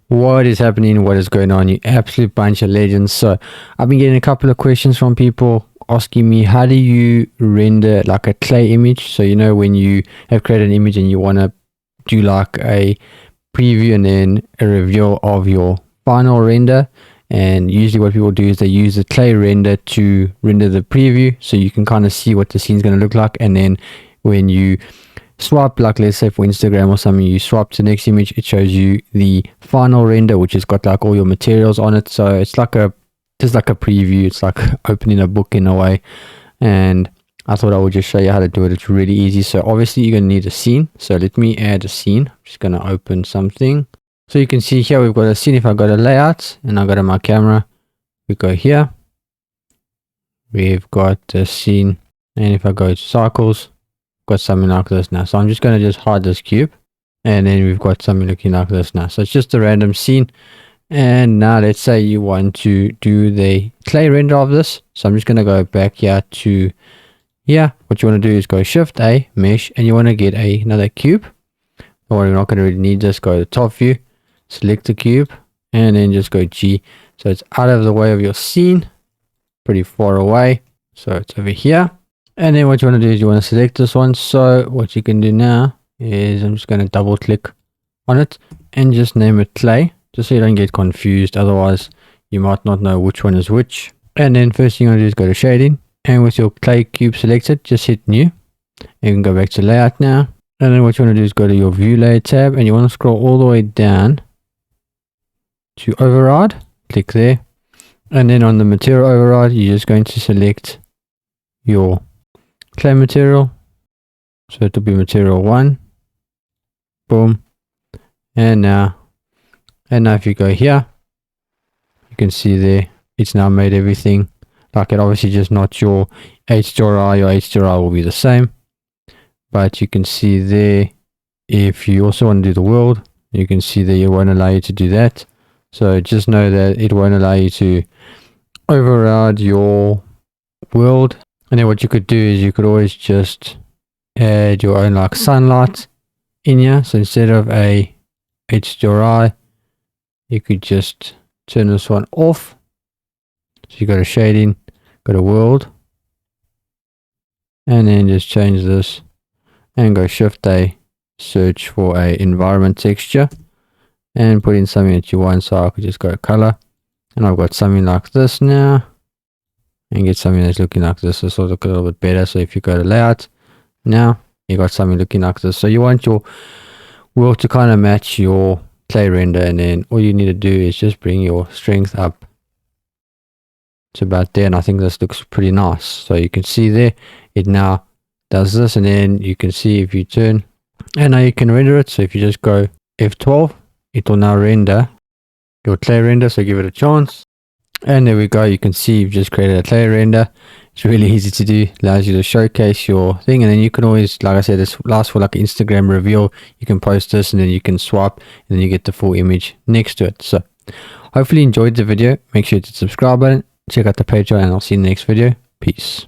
What is happening? What is going on? You absolute bunch of legends. So I've been getting a couple of questions from people asking me, how do you render like a clay image? So when you have created an image and you want to do like a preview and then a reveal of your final render, and usually what people do is they use the clay render to render the preview, so you can kind of see what the scene's going to look like. And then when you swipe, like let's say for Instagram or something, you swipe to the next image, it shows you the final render, which has got like all your materials on it. So it's like just like a preview. It's like opening a book in a way. And I thought I would just show you how to do it. It's really easy. So obviously you're going to need a scene. So let me add a scene. I'm just going to open something. So you can see here we've got a scene. If I go to layout and I go to my camera, we go here, we've got a scene. And if I go to cycles, got something like this now. So I'm just going to just hide this cube, and then we've got something looking like this now. So it's just a random scene. And now let's say you want to do the clay render of this. So I'm just going to go back here to here. What you want to do is go Shift A, mesh, and you want to get another cube. Or you're not going to really need this. Go to top view, select the cube, and then just go G. So it's out of the way of your scene, pretty far away. So it's over here. And then what you want to do is you want to select this one. So what you can do now is I'm just going to double click on it and just name it clay, just so you don't get confused. Otherwise you might not know which one is which. And then first thing you want to do is go to shading, and with your clay cube selected, just hit new. You can go back to layout now. And then what you want to do is go to your view layer tab, and you want to scroll all the way down to override. Click there. And then on the material override, you're just going to select your clay material. So it will be material 1. Boom. And now if you go here, you can see there it's now made everything like it. Obviously just not your HDRI. Your HDRI will be the same, but you can see there, if you also want to do the world, you can see there it won't allow you to do that. So just know that it won't allow you to override your world. And then what you could do is you could always just add your own like sunlight in here. So instead of a HDRI, you could just turn this one off. So you go to shading, go to world, and then just change this and go Shift A, search for a environment texture, and put in something that you want. So I could just go color, and I've got something like this now. And get something that's looking like this. This will look a little bit better. So if you go to layout, now you got something looking like this. So you want your world to kind of match your clay render, and then all you need to do is just bring your strength up to about there. And I think this looks pretty nice. So you can see there it now does this, and then you can see if you turn, and now you can render it. So if you just go F12, it will now render your clay render. So give it a chance. And there we go. You can see you've just created a clay render. It's really easy to do. Allows you to showcase your thing, and then you can always, like I said, this lasts for like an Instagram reveal. You can post this, and then you can swipe, and then you get the full image next to it. So hopefully you enjoyed the video. Make sure to hit the subscribe button, check out the Patreon, and I'll see you in the next video. Peace.